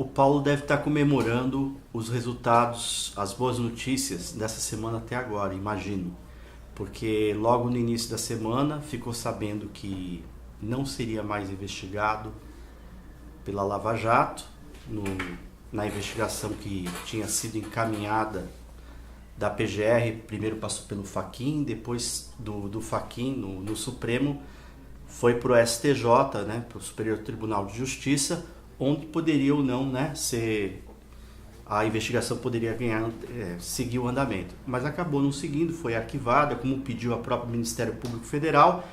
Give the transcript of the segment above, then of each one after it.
O Paulo deve estar comemorando os resultados, as boas notícias dessa semana até agora, imagino. Porque logo no início da semana ficou sabendo que não seria mais investigado pela Lava Jato, na investigação que tinha sido encaminhada da PGR, primeiro passou pelo Fachin, depois do Fachin no Supremo, foi para o STJ, né, para o Superior Tribunal de Justiça, onde poderia ou não, né, a investigação poderia seguir o andamento. Mas acabou não seguindo, foi arquivada, como pediu a própria Ministério Público Federal,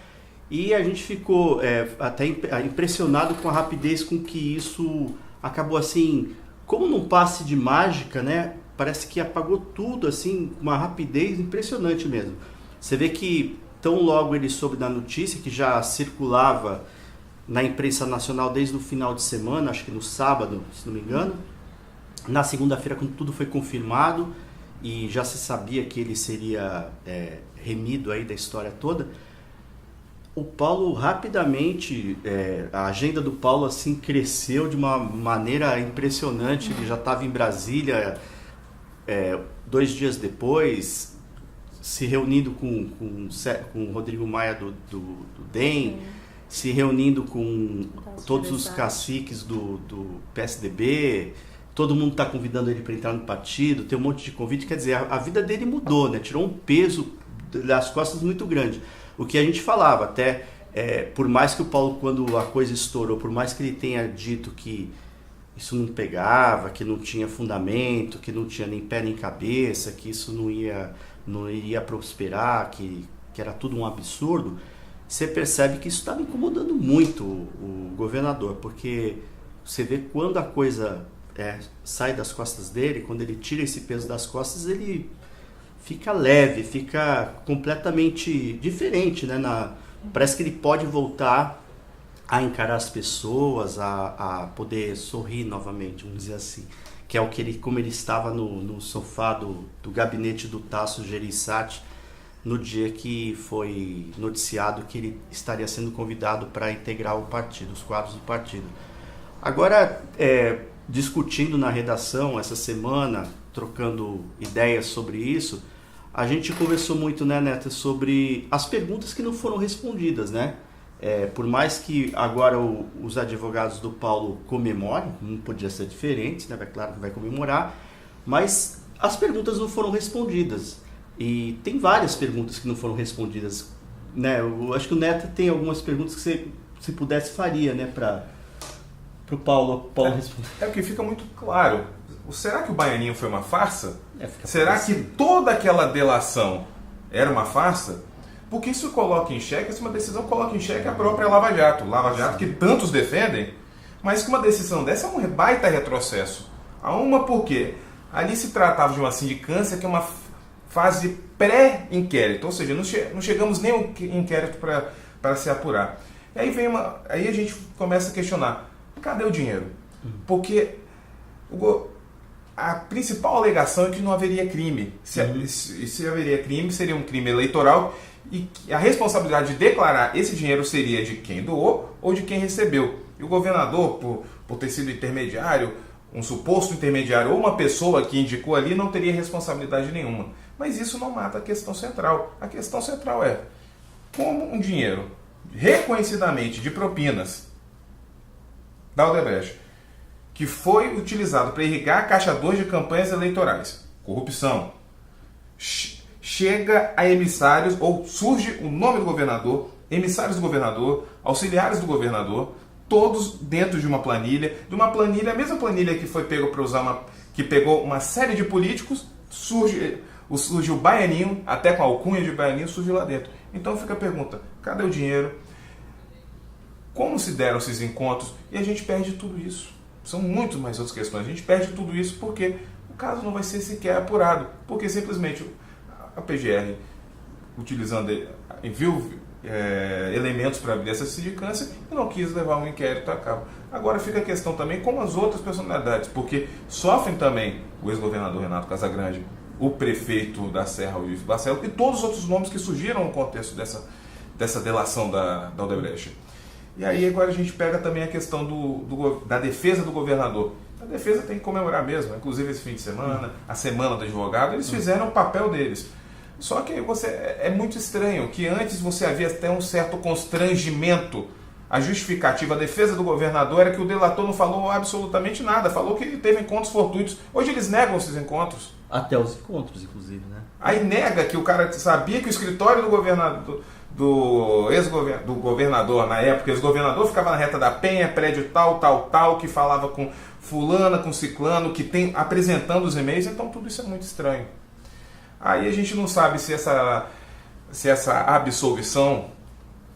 e a gente ficou até impressionado com a rapidez com que isso acabou assim, como num passe de mágica, né? Parece que apagou tudo, assim, uma rapidez impressionante mesmo. Você vê que tão logo ele soube da notícia, que já circulava na imprensa nacional desde o final de semana, acho que no sábado, se não me engano. Na segunda-feira, quando tudo foi confirmado e já se sabia que ele seria remido aí da história toda, o Paulo rapidamente, a agenda do Paulo assim cresceu de uma maneira impressionante. Ele já estava em Brasília 2 dias depois, se reunindo com o Rodrigo Maia do DEM, se reunindo com todos os caciques do PSDB. Todo mundo está convidando ele para entrar no partido, tem um monte de convite. Quer dizer, a vida dele mudou, né? Tirou um peso das costas muito grande. O que a gente falava, até por mais que o Paulo, quando a coisa estourou, por mais que ele tenha dito que isso não pegava, que não tinha fundamento, que não tinha nem pé nem cabeça, que isso não iria prosperar, que era tudo um absurdo, você percebe que isso estava incomodando muito o governador, porque você vê quando a coisa sai das costas dele, quando ele tira esse peso das costas, ele fica leve, fica completamente diferente, né? Parece que ele pode voltar a encarar as pessoas, a poder sorrir novamente, vamos dizer assim. Que é como ele estava no sofá do gabinete do Tasso Gereissati no dia que foi noticiado que ele estaria sendo convidado para integrar o partido, os quadros do partido. Agora, discutindo na redação essa semana, trocando ideias sobre isso, a gente conversou muito, né, Neto, sobre as perguntas que não foram respondidas, né? Por mais que agora os advogados do Paulo comemorem, não podia ser diferente, né? Claro que vai comemorar, mas as perguntas não foram respondidas. E tem várias perguntas que não foram respondidas, né? Eu acho que o Neto tem algumas perguntas que você, se pudesse, faria, né, para o Paulo responder. O que fica muito claro. Será que o Baianinho foi uma farsa? Será que toda aquela delação era uma farsa? Porque isso coloca em xeque, essa uma decisão coloca em xeque a própria Lava Jato. Lava Jato que tantos defendem, mas que uma decisão dessa é um baita retrocesso. Porque ali se tratava de uma sindicância que é uma fase pré-inquérito, ou seja, não chegamos nem ao inquérito para se apurar. E aí a gente começa a questionar, cadê o dinheiro? Porque a principal alegação é que não haveria crime. Se haveria crime, seria um crime eleitoral e a responsabilidade de declarar esse dinheiro seria de quem doou ou de quem recebeu. E o governador, por ter sido intermediário, um suposto intermediário ou uma pessoa que indicou ali, não teria responsabilidade nenhuma. Mas isso não mata a questão central. A questão central é como um dinheiro reconhecidamente de propinas da Odebrecht, que foi utilizado para irrigar a caixa 2 de campanhas eleitorais, corrupção, chega a emissários, ou surge o nome do governador, emissários do governador, auxiliares do governador, todos dentro de uma planilha, a mesma planilha que foi pego para usar que pegou uma série de políticos, surge o Baianinho, até com a alcunha de Baianinho, surge lá dentro. Então fica a pergunta, cadê o dinheiro? Como se deram esses encontros? E a gente perde tudo isso. São muito mais outras questões. A gente perde tudo isso porque o caso não vai ser sequer apurado. Porque simplesmente a PGR, enviou elementos para abrir essa sindicância e não quis levar um inquérito a cabo. Agora fica a questão também como as outras personalidades, porque sofrem também o ex-governador Renato Casagrande, o prefeito da Serra, o Ives Barcelos, e todos os outros nomes que surgiram no contexto dessa delação da Odebrecht. E aí agora a gente pega também a questão da defesa do governador, A defesa tem que comemorar mesmo, inclusive esse fim de semana, a semana do advogado, eles fizeram o papel deles. Só que é muito estranho que antes você havia até um certo constrangimento. A justificativa, a defesa do governador era que o delator não falou absolutamente nada, falou que teve encontros fortuitos. Hoje eles negam esses encontros. Até os encontros, inclusive, né? Aí nega que o cara sabia que o escritório do governador, do governador na época, ex-governador ficava na Reta da Penha, prédio tal, que falava com fulana, com ciclano, que tem apresentando os e-mails, então tudo isso é muito estranho. Aí a gente não sabe se essa absolvição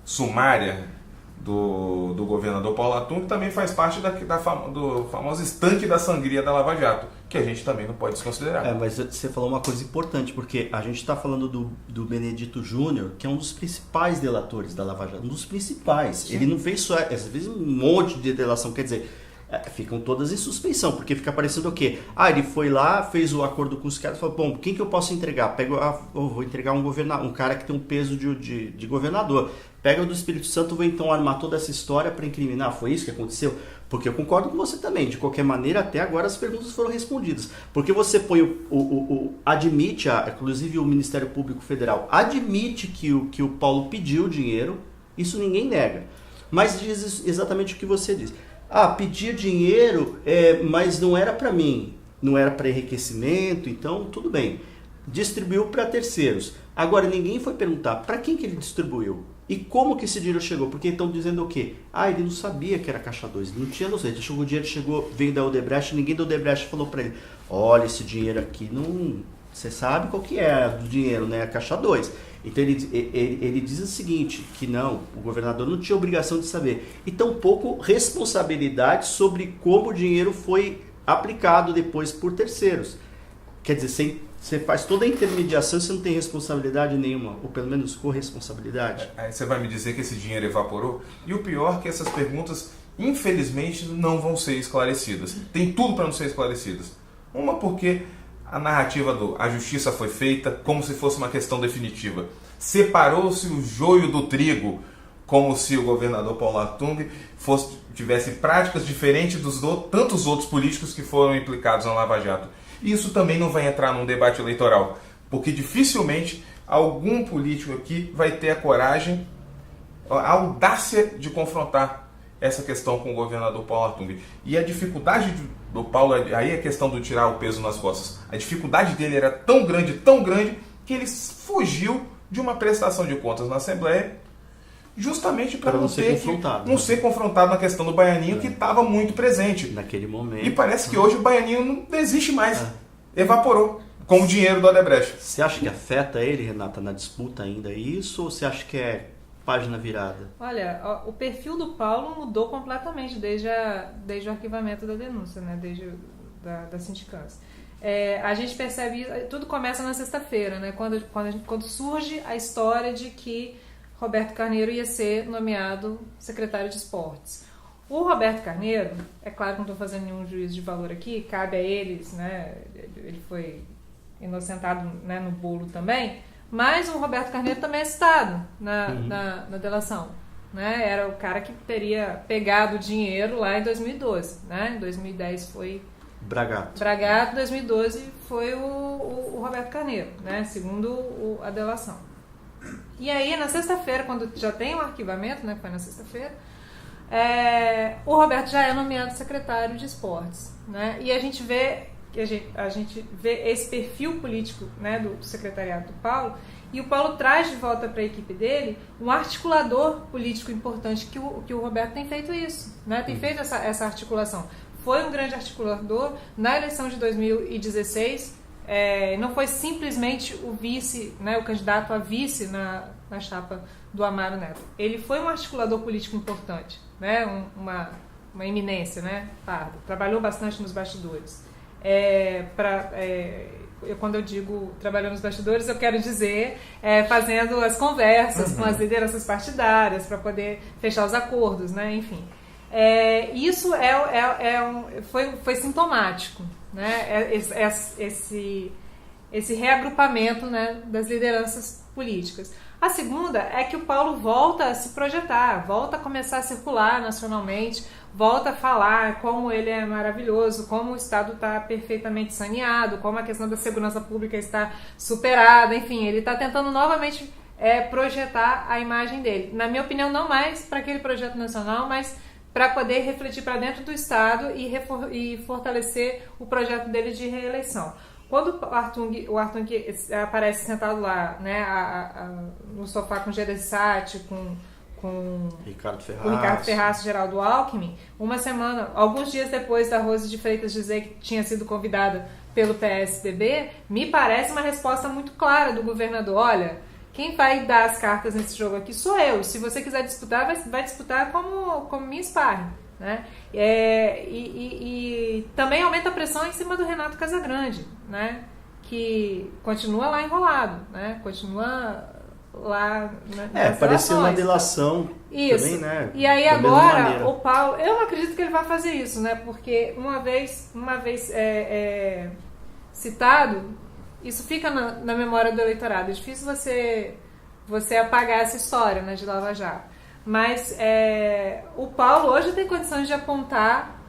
sumária do governador Paulo Atum também faz parte do famoso estanque da sangria da Lava Jato, que a gente também não pode desconsiderar. Mas você falou uma coisa importante, porque a gente está falando do Benedito Júnior, que é um dos principais delatores da Lava Jato, um dos principais. Sim. Ele não fez só, às vezes, um monte de delação, quer dizer, ficam todas em suspeição, porque fica parecendo o quê? Ele foi lá, fez o acordo com os caras, falou, bom, quem que eu posso entregar? Vou entregar um cara que tem um peso de governador. Pega o do Espírito Santo, vou então armar toda essa história para incriminar. Foi isso que aconteceu? Porque eu concordo com você também. De qualquer maneira, até agora as perguntas foram respondidas. Porque você põe admite, inclusive o Ministério Público Federal, admite que o Paulo pediu dinheiro, isso ninguém nega. Mas diz exatamente o que você diz. Pedir dinheiro, mas não era para mim, não era para enriquecimento, então tudo bem. Distribuiu para terceiros. Agora, ninguém foi perguntar para quem que ele distribuiu. E como que esse dinheiro chegou? Porque estão dizendo o quê? Ele não sabia que era Caixa 2, não tinha noção. O dinheiro veio da Odebrecht, ninguém da Odebrecht falou para ele, olha, esse dinheiro aqui, não, você sabe qual que é do dinheiro, né? A Caixa 2. Então ele diz o seguinte, que não, o governador não tinha obrigação de saber. E tampouco responsabilidade sobre como o dinheiro foi aplicado depois por terceiros. Quer dizer, você faz toda a intermediação, você não tem responsabilidade nenhuma, ou pelo menos corresponsabilidade. Aí você vai me dizer que esse dinheiro evaporou? E o pior é que essas perguntas, infelizmente, não vão ser esclarecidas. Tem tudo para não ser esclarecidas. Uma porque a narrativa a justiça foi feita como se fosse uma questão definitiva. Separou-se o joio do trigo, como se o governador Paulo Atum tivesse práticas diferentes dos tantos outros políticos que foram implicados na Lava Jato. Isso também não vai entrar num debate eleitoral, porque dificilmente algum político aqui vai ter a coragem, a audácia de confrontar essa questão com o governador Paulo Atum. E a dificuldade do Paulo, aí é a questão do tirar o peso nas costas. A dificuldade dele era tão grande, que ele fugiu de uma prestação de contas na Assembleia, justamente para não ser confrontado na questão do Baianinho, que estava muito presente. Naquele momento. E parece que hoje o Baianinho não existe mais. Evaporou, com o dinheiro do Odebrecht. Você acha que afeta ele, Renata, na disputa ainda isso, ou você acha que é página virada? Olha, o perfil do Paulo mudou completamente desde o arquivamento da denúncia, né? Desde da sindicância. A gente percebe, tudo começa na sexta-feira, né? Quando surge a história de que Roberto Carneiro ia ser nomeado secretário de esportes. O Roberto Carneiro, é claro que não estou fazendo nenhum juízo de valor aqui, cabe a eles, né? Ele foi inocentado, né, no bolo também, mas o Roberto Carneiro também é citado na delação. Né? Era o cara que teria pegado o dinheiro lá em 2012. Né? Em 2010 foi Bragato, em 2012 foi o Roberto Carneiro, né? Segundo a delação. E aí, na sexta-feira, quando já tem o arquivamento, né, foi na sexta-feira, o Roberto já é nomeado secretário de esportes. Né? E a gente vê esse perfil político, né, do secretariado do Paulo, e o Paulo traz de volta para a equipe dele um articulador político importante, que o Roberto tem feito isso, né? Tem feito essa articulação. Foi um grande articulador na eleição de 2016, não foi simplesmente o vice, né, o candidato a vice na chapa do Amaro Neto. Ele foi um articulador político importante, né, uma eminência, né, Pardo. Trabalhou bastante nos bastidores. Quando eu digo trabalhando nos bastidores, eu quero dizer fazendo as conversas com as lideranças partidárias para poder fechar os acordos, né, enfim. Isso foi sintomático, né? Esse reagrupamento, né, das lideranças políticas. A segunda é que o Paulo volta a se projetar, volta a começar a circular nacionalmente, volta a falar como ele é maravilhoso, como o Estado está perfeitamente saneado, como a questão da segurança pública está superada, enfim, ele está tentando novamente projetar a imagem dele. Na minha opinião, não mais para aquele projeto nacional, mas para poder refletir para dentro do Estado e fortalecer o projeto dele de reeleição. Quando o Artung aparece sentado lá, né, no sofá com Gereissati, com Ricardo Ferraz e Geraldo Alckmin, alguns dias depois da Rose de Freitas dizer que tinha sido convidada pelo PSDB, me parece uma resposta muito clara do governador: olha, quem vai dar as cartas nesse jogo aqui sou eu. Se você quiser disputar, vai disputar como minha sparring, né? E também aumenta a pressão em cima do Renato Casagrande, né? Que continua lá enrolado, né? Continua lá... pareceu uma delação. Isso. Também, né? E aí agora, o Paulo... Eu não acredito que ele vai fazer isso, né? Porque uma vez citado... Isso fica na memória do eleitorado. É difícil você apagar essa história, né, de Lava Jato. Mas o Paulo hoje tem condições de apontar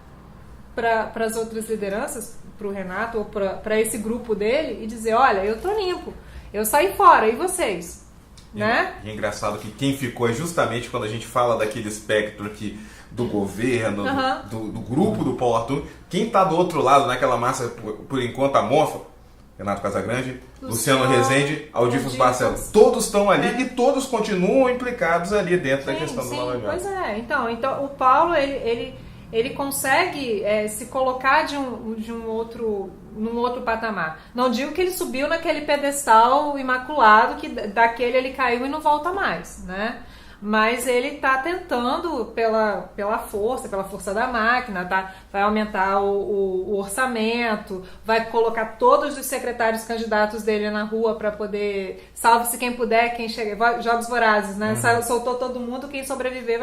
para as outras lideranças, para o Renato ou para esse grupo dele e dizer: olha, eu tô limpo, eu saí fora, e vocês? Né? E é engraçado que quem ficou é justamente quando a gente fala daquele espectro aqui do governo, do grupo do Paulo Artung. Quem está do outro lado naquela massa, por enquanto, amorfa, Renato Casagrande, Luciano Rezende, Aldifos Barcelos. Todos estão ali e todos continuam implicados ali dentro da questão do Lava Jato. Pois é. Então o Paulo, ele consegue se colocar num outro patamar. Não digo que ele subiu naquele pedestal imaculado, que daquele ele caiu e não volta mais, né? Mas ele está tentando, pela força da máquina, vai aumentar o orçamento, vai colocar todos os secretários candidatos dele na rua para poder, salve-se quem puder, quem chega, jogos vorazes, né? Soltou todo mundo, quem sobreviver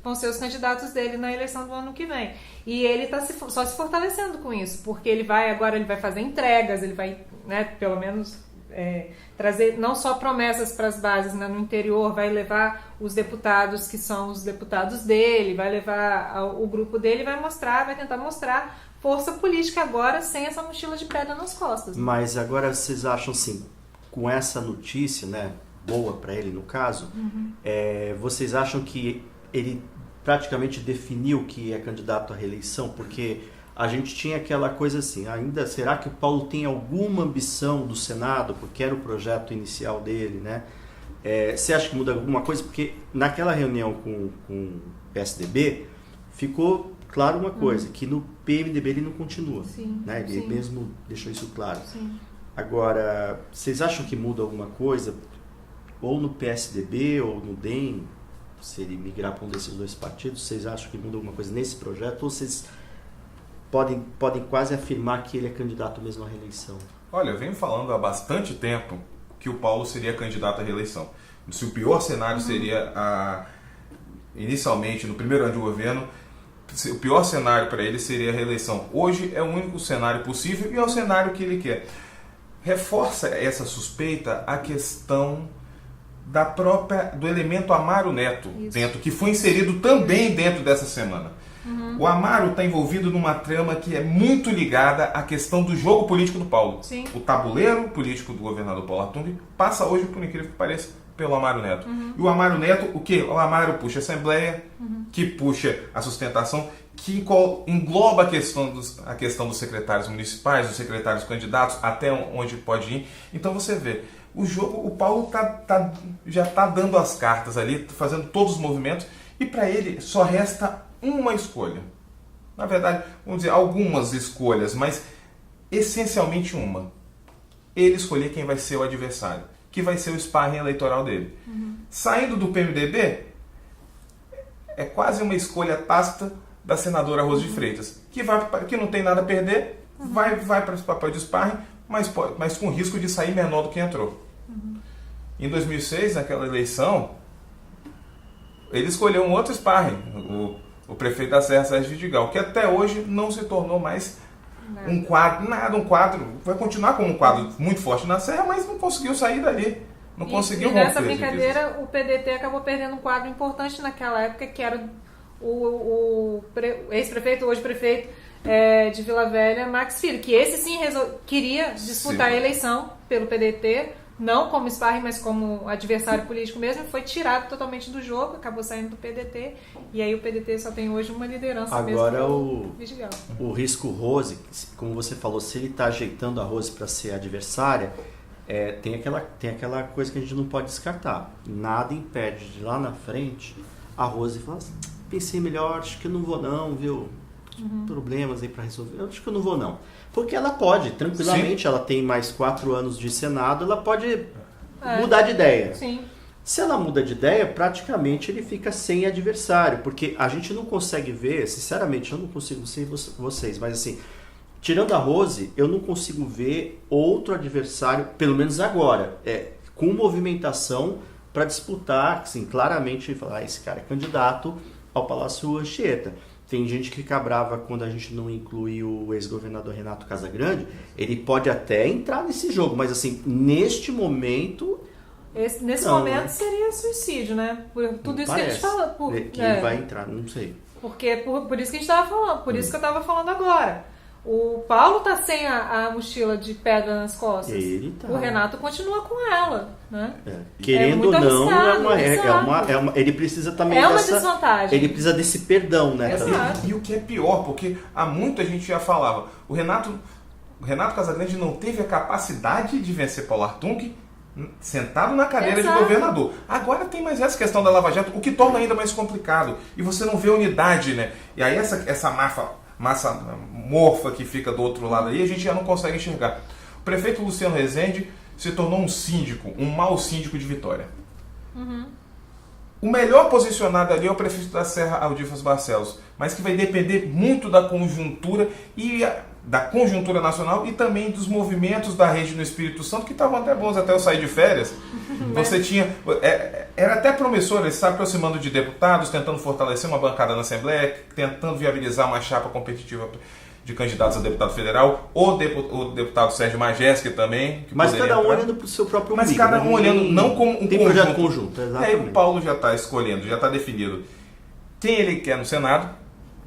vão ser os candidatos dele na eleição do ano que vem. E ele está só se fortalecendo com isso, porque agora ele vai fazer entregas, ele vai, né, pelo menos... trazer não só promessas para as bases, né, no interior, vai levar os deputados que são os deputados dele, vai levar o grupo dele, vai tentar mostrar força política agora sem essa mochila de pedra nas costas. Mas agora vocês acham assim, com essa notícia, né, boa para ele no caso, vocês acham que ele praticamente definiu que é candidato à reeleição? Porque a gente tinha aquela coisa assim, ainda, será que o Paulo tem alguma ambição do Senado, porque era o projeto inicial dele, né? Você acha que muda alguma coisa? Porque naquela reunião com o PSDB, ficou claro uma coisa, que no PMDB ele não continua, né? Ele mesmo deixou isso claro. Sim. Agora, vocês acham que muda alguma coisa? Ou no PSDB ou no DEM, se ele migrar para um desses dois partidos, vocês acham que muda alguma coisa nesse projeto? Ou vocês podem quase afirmar que ele é candidato mesmo à reeleição? Olha, eu venho falando há bastante tempo que o Paulo seria candidato à reeleição. Se o pior cenário seria, inicialmente, no primeiro ano de governo, o pior cenário para ele seria a reeleição. Hoje é o único cenário possível e é o cenário que ele quer. Reforça essa suspeita a questão do elemento Amaro Neto, que foi inserido também dentro dessa semana. O Amaro está envolvido numa trama que é muito ligada à questão do jogo político do Paulo. Sim. O tabuleiro político do governador Paulo Artung passa hoje, por incrível que pareça, pelo Amaro Neto. E o Amaro Neto, o quê? O Amaro puxa a Assembleia, que puxa a sustentação, que engloba a questão dos secretários municipais, dos secretários candidatos, até onde pode ir. Então você vê, o Paulo já está dando as cartas ali, fazendo todos os movimentos, e para ele só resta uma escolha. Na verdade, vamos dizer, algumas escolhas, mas essencialmente uma. Ele escolher quem vai ser o adversário, que vai ser o sparring eleitoral dele. Saindo do PMDB, é quase uma escolha tácita da senadora Rose de Freitas, que não tem nada a perder, vai para esse papel de sparring, mas com risco de sair menor do que entrou. Em 2006, naquela eleição, ele escolheu um outro sparring, o prefeito da Serra, Sérgio Vidigal, que até hoje não se tornou mais um quadro, vai continuar como um quadro muito forte na Serra, mas não conseguiu sair dali, conseguiu romper. E nessa brincadeira, o PDT acabou perdendo um quadro importante naquela época, que era o ex-prefeito, hoje prefeito de Vila Velha, Max Filho, que esse sim queria disputar a eleição pelo PDT, não como sparring, mas como adversário político mesmo, foi tirado totalmente do jogo, acabou saindo do PDT, e aí o PDT só tem hoje uma liderança agora mesmo. O risco Rose, como você falou, se ele está ajeitando a Rose para ser adversária, tem aquela coisa que a gente não pode descartar. Nada impede de lá na frente a Rose falar assim, pensei melhor, acho que eu não vou não, viu? Problemas aí para resolver, eu acho que eu não vou não. Porque ela pode, tranquilamente, ela tem mais 4 anos de Senado, ela pode mudar de ideia. Sim. Se ela muda de ideia, praticamente ele fica sem adversário, porque a gente não consegue ver, sinceramente, eu não consigo ser vocês, mas assim, tirando a Rose, eu não consigo ver outro adversário, pelo menos agora, com movimentação para disputar, assim, claramente, falar, esse cara é candidato ao Palácio Anchieta. Tem gente que fica brava quando a gente não inclui o ex-governador Renato Casagrande. Ele pode até entrar nesse jogo, mas assim, neste momento... Nesse momento seria suicídio, né? Por tudo isso parece. que a gente fala. Ele vai entrar, não sei. Porque por isso que a gente estava falando, por isso que eu estava falando agora. O Paulo tá sem a mochila de pedra nas costas. Ele tá. O Renato continua com ela, né? Querendo ou não, ele precisa também uma desvantagem. Ele precisa desse perdão, né? E o que é pior, porque há muito a gente já falava, o Renato Casagrande não teve a capacidade de vencer Paulo Artung sentado na cadeira de governador. Agora tem mais essa questão da Lava Jato, o que torna ainda mais complicado. E você não vê unidade, né? E aí essa massa morfa que fica do outro lado aí, a gente já não consegue enxergar. O prefeito Luciano Rezende se tornou um mau síndico de Vitória. O melhor posicionado ali é o prefeito da Serra, Aldifas Barcelos, mas que vai depender muito da conjuntura nacional e também dos movimentos da rede no Espírito Santo, que estavam até bons até eu sair de férias. Você tinha... era até promissor, ele está aproximando de deputados, tentando fortalecer uma bancada na Assembleia, tentando viabilizar uma chapa competitiva de candidatos a deputado federal, o deputado Sérgio Majesski também. Mas cada um olhando para o seu próprio umbigo. Mas cada um olhando, não como um tem conjunto. Projeto conjunto, exatamente. E aí o Paulo já está escolhendo, já está definido quem ele quer no Senado,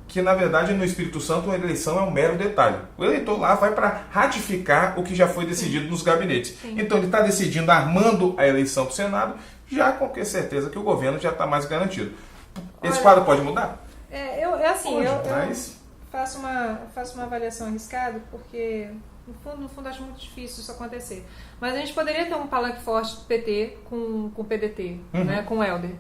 que na verdade no Espírito Santo a eleição é um mero detalhe. O eleitor lá vai para ratificar o que já foi decidido nos gabinetes. Sim. Então ele está decidindo, armando a eleição para o Senado, já com certeza que o governo já está mais garantido. Esse quadro pode mudar? Eu faço uma avaliação arriscada, porque no fundo acho muito difícil isso acontecer. Mas a gente poderia ter um palanque forte do PT com o PDT, né, com o Helder.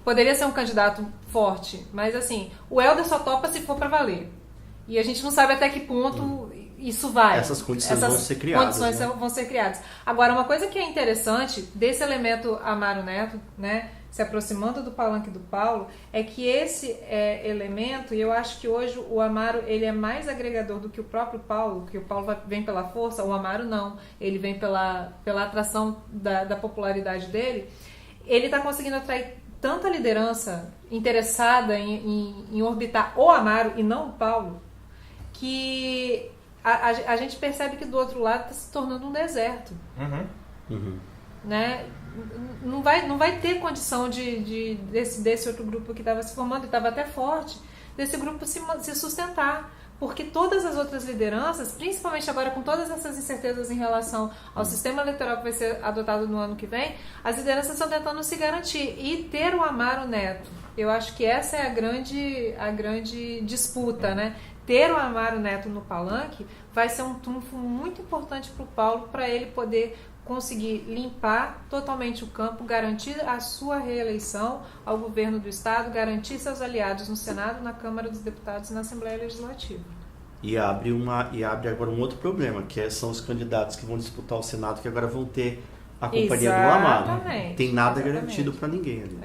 Poderia ser um candidato forte, mas assim, o Helder só topa se for para valer. E a gente não sabe até que ponto isso vai. Essas condições vão ser criadas. Vão ser criadas. Agora, uma coisa que é interessante desse elemento Amaro Neto, né, se aproximando do palanque do Paulo, é que esse elemento, e eu acho que hoje o Amaro ele é mais agregador do que o próprio Paulo, que o Paulo vem pela força, o Amaro não. Ele vem pela atração da popularidade dele. Ele está conseguindo atrair tanta liderança interessada em orbitar o Amaro e não o Paulo, que a gente percebe que do outro lado está se tornando um deserto. Né? Não vai ter condição desse outro grupo que estava se formando, e estava até forte, desse grupo se sustentar. Porque todas as outras lideranças, principalmente agora com todas essas incertezas em relação ao sistema eleitoral que vai ser adotado no ano que vem, as lideranças estão tentando se garantir. E ter o Amaro Neto, eu acho que essa é a grande disputa, né? Ter o Amaro Neto no palanque vai ser um trunfo muito importante para o Paulo, para ele poder conseguir limpar totalmente o campo, garantir a sua reeleição ao governo do Estado, garantir seus aliados no Senado, na Câmara dos Deputados e na Assembleia Legislativa. E abre agora um outro problema, que são os candidatos que vão disputar o Senado, que agora vão ter a companhia do Amaro. Tem nada garantido para ninguém ali.